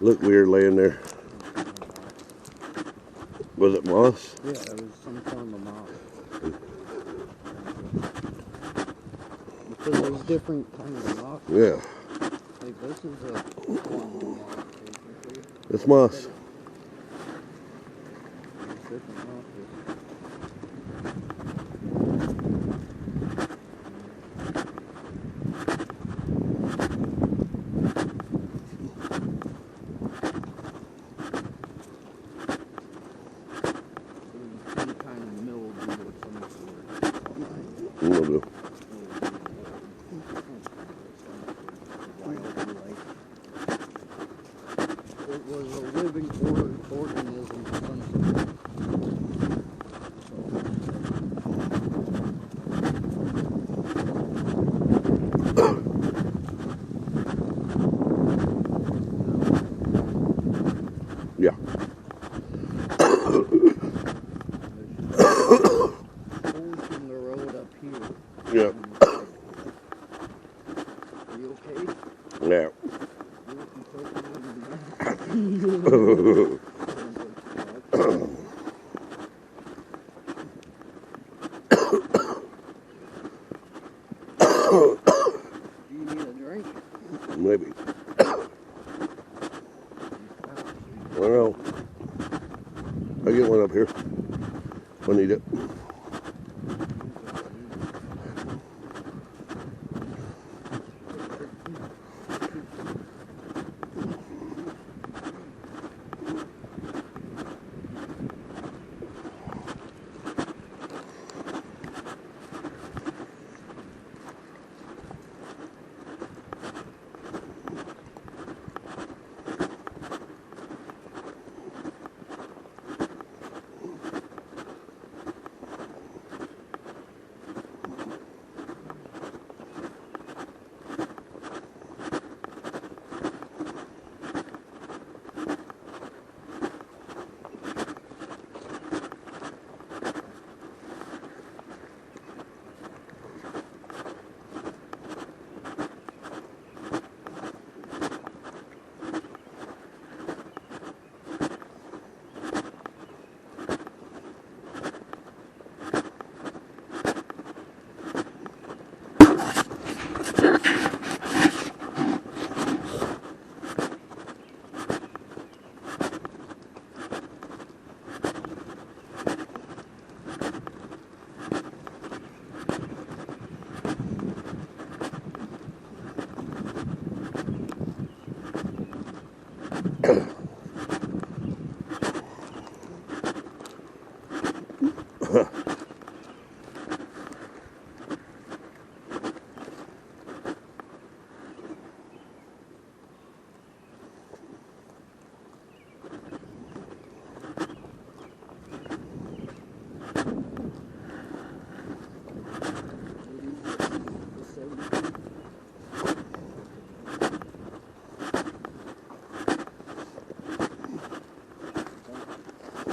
Looked weird laying there. Was it moss? Yeah, it was some form of moss. Because there's different kinds of moss. Yeah. Like this is a form of moss, basically. It's moss. There's different mosses. Some kind of mildew of some sort. Will do. It was a living organism of some sort. Yeah. Holes in the road up here. Yeah. Are you okay? Yeah. Do you need a drink? Maybe. I don't know. I get one up here. I need it.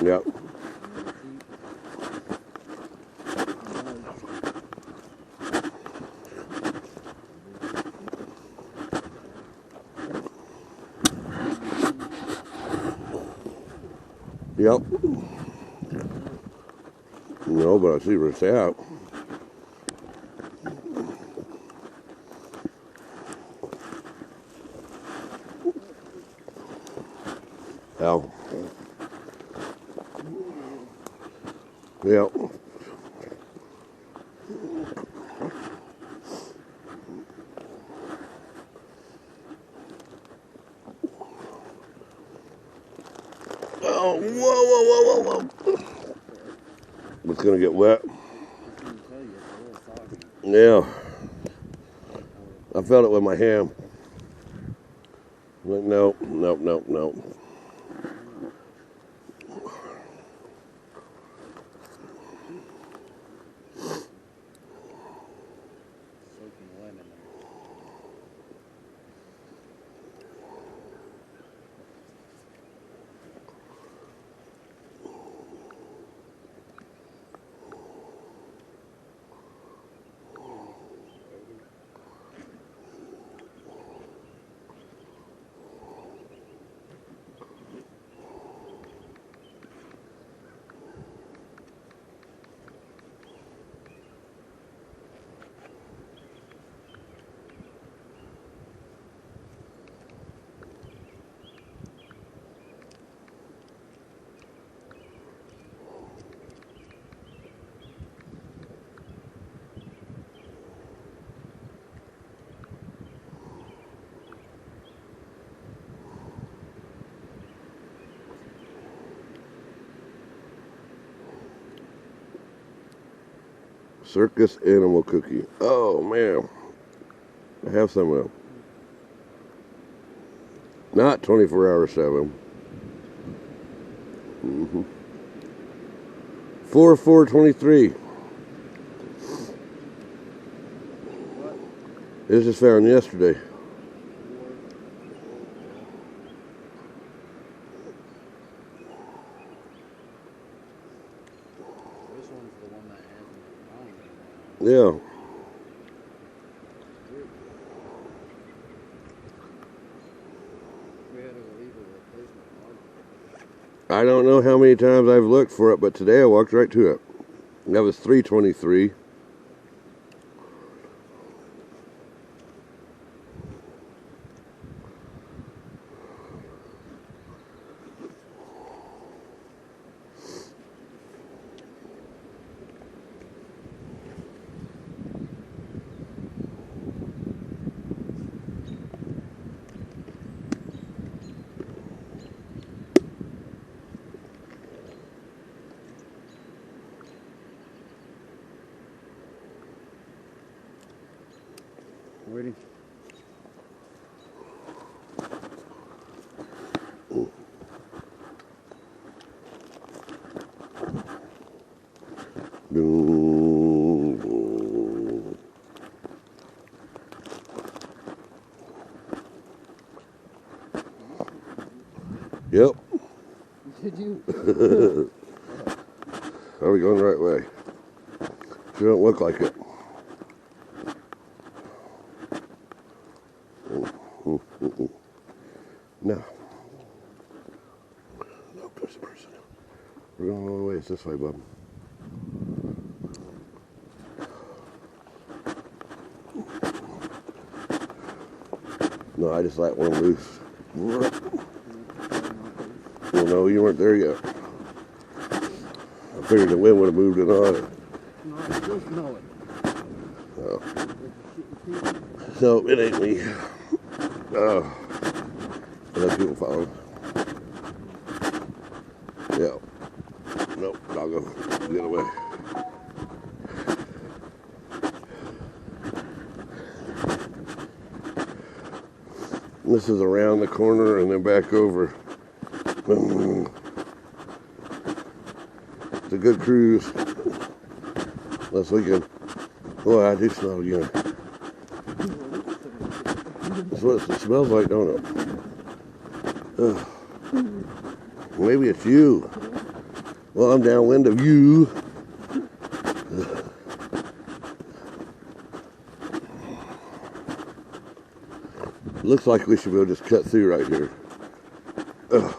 Yeah. Yep. No, but I see where it's at. Hell. Yep. Oh, whoa, whoa, whoa, whoa, whoa. It's gonna get wet. Yeah. I felt it with my hand. Like, nope, nope, nope, nope. Circus animal cookie. Oh man, I have some of them. Not 24-hour-7. 4/4/23. This was found yesterday. This one's the one that hasn't found anything. Yeah. We had to leave a replacement mark. I don't know how many times I've looked for it, but today I walked right to it. That was 3/23. Waiting. Yep. Did you? Are we going the right way? Sure don't look like it. No. Nope, there's a person. We're going all the way. It's this way, bub. No, I just let one loose. Well, no, you weren't there yet. I figured the wind would have moved it on. No, I still smell it. No. No, it ain't me. Oh. Let people follow. Yeah. Nope, I'll go the other way. This is around the corner and then back over. It's a good cruise. Unless we can. Boy, I do smell it again. That's what it smells like, don't it? Ugh. Maybe it's you. Well, I'm downwind of you. Looks like we should be able to just cut through right here. Ugh.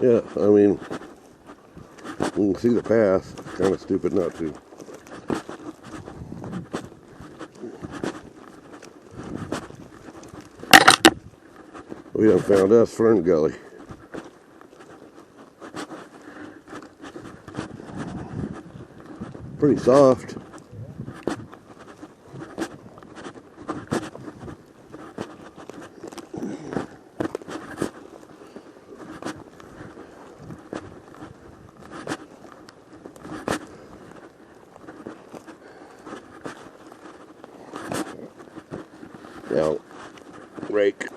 Yeah, I mean, you can see the path. Kind of stupid not to. We done found us Fern Gully. Pretty soft. Now, rake.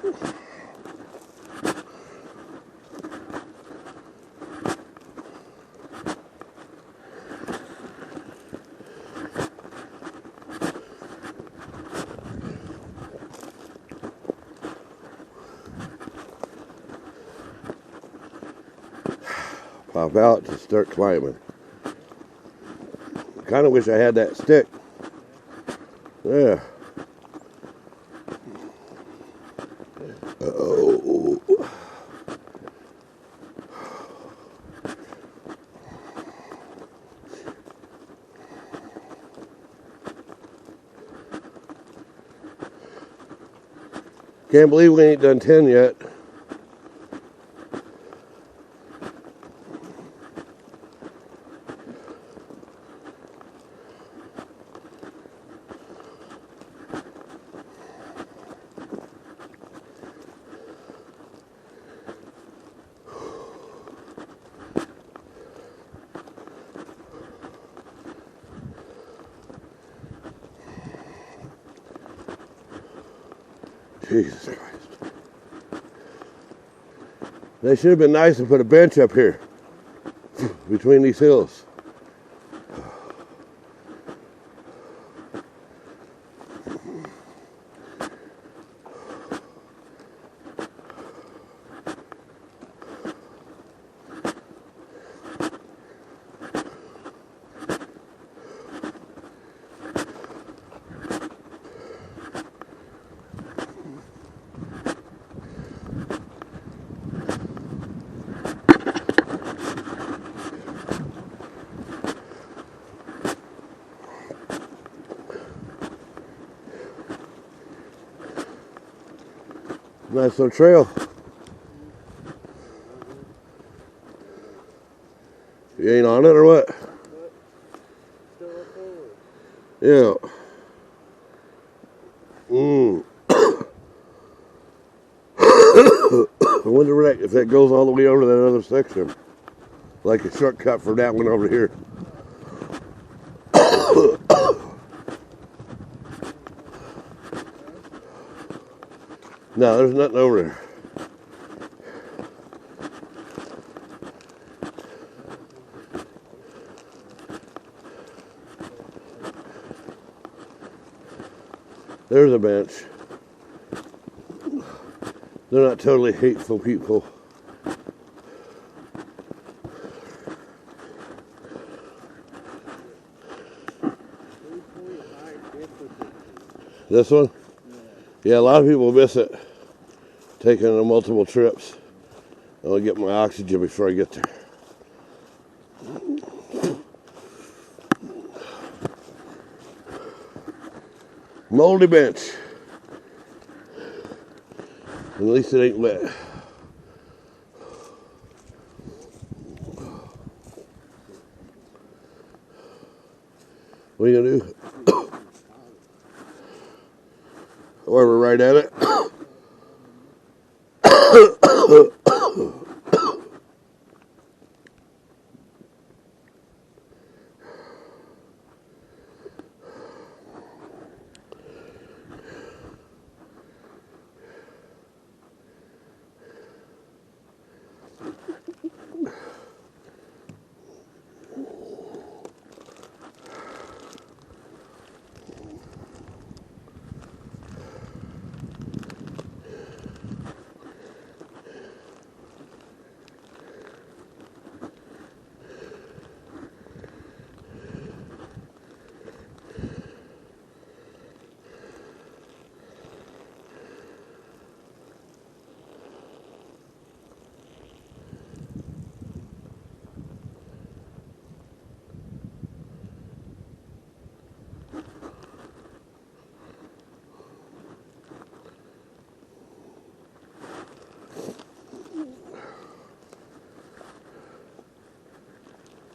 Pop out to start climbing. Kind of wish I had that stick. Yeah. Oh. Can't believe we ain't done 10 yet. Jesus Christ. They should have been nice and put a bench up here between these hills. Nice little trail. You ain't on it or what? Yeah. I wonder if that goes all the way over to that other section. Like a shortcut for that one over here. No, there's nothing over there. There's a bench. They're not totally hateful people. This one? Yeah, a lot of people miss it. Taking multiple trips. I'll get my oxygen before I get there. Moldy bench. At least it ain't wet. What are you gonna do? Or we're right at it.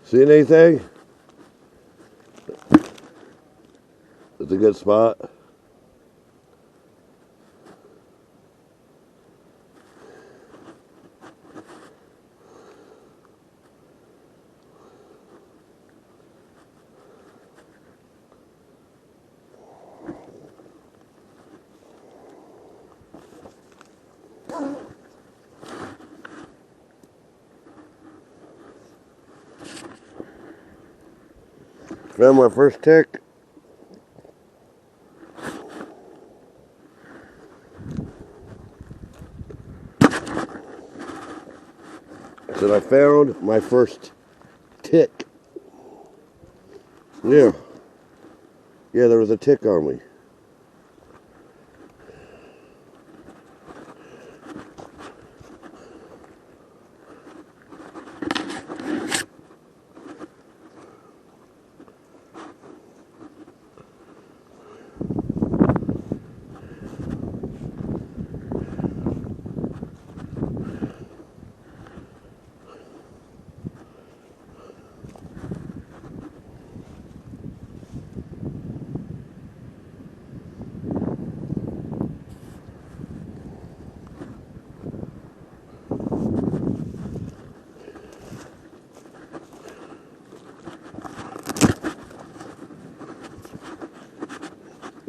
Seen anything? It's a good spot. Found my first tick. Said I found my first tick. Yeah. Yeah, there was a tick on me.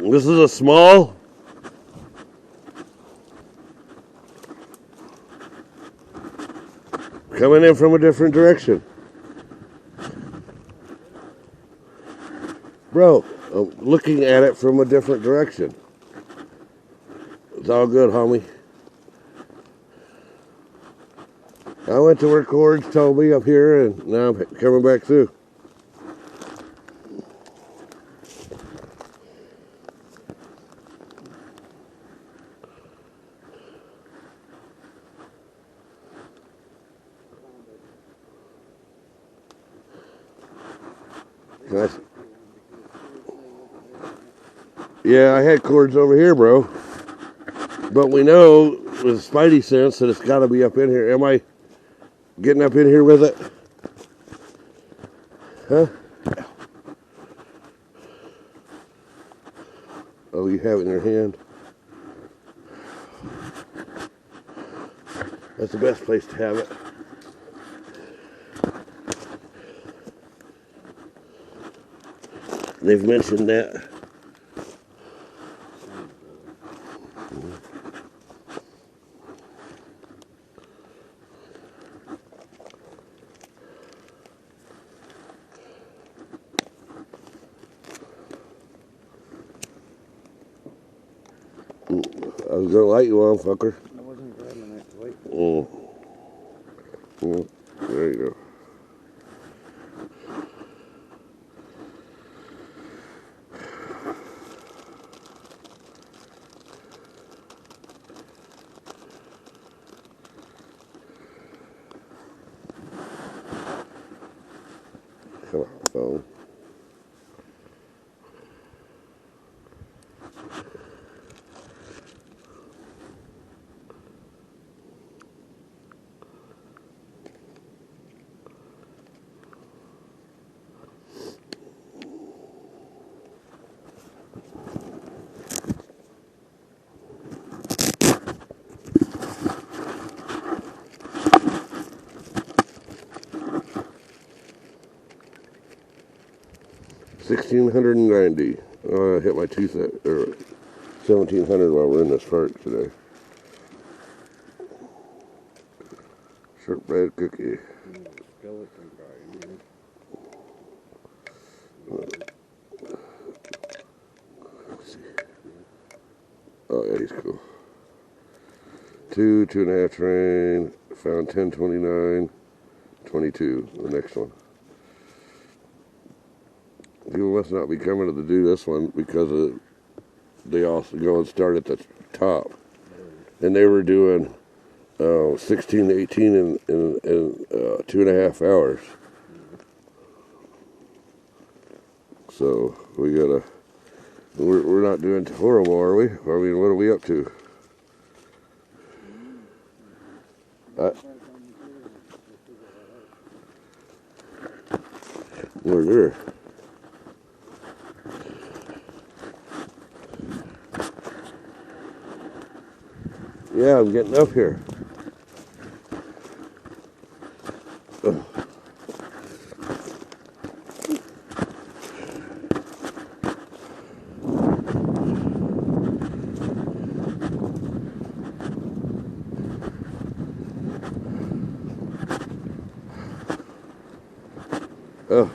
This is a small coming in from a different direction. Bro, I'm looking at it from a different direction. It's all good, homie. I went to where Cords told me up here, and now I'm coming back through. Nice. Yeah, I had Cords over here, bro. But we know with Spidey sense that it's got to be up in here. Am I getting up in here with it? Huh? Oh, you have it in your hand? That's the best place to have it. They've mentioned that. I was gonna light you on, fucker. I wasn't grabbing it. Wait. Oh. Well, there you go. Come on, phone. $1,690. I hit my 1,700 while we're in this park today. Shortbread cookie. Skeleton guy, man. Let's see. Oh yeah, he's cool. 2.5 train. Found 1029. 22. The next one. People must not be coming to do this one because they also go and start at the top, and they were doing 16 to 18 in 2.5 hours. So we gotta. We're not doing horrible, are we? I mean, what are we up to? We're there. Yeah, I'm getting up here. Ugh. Oh.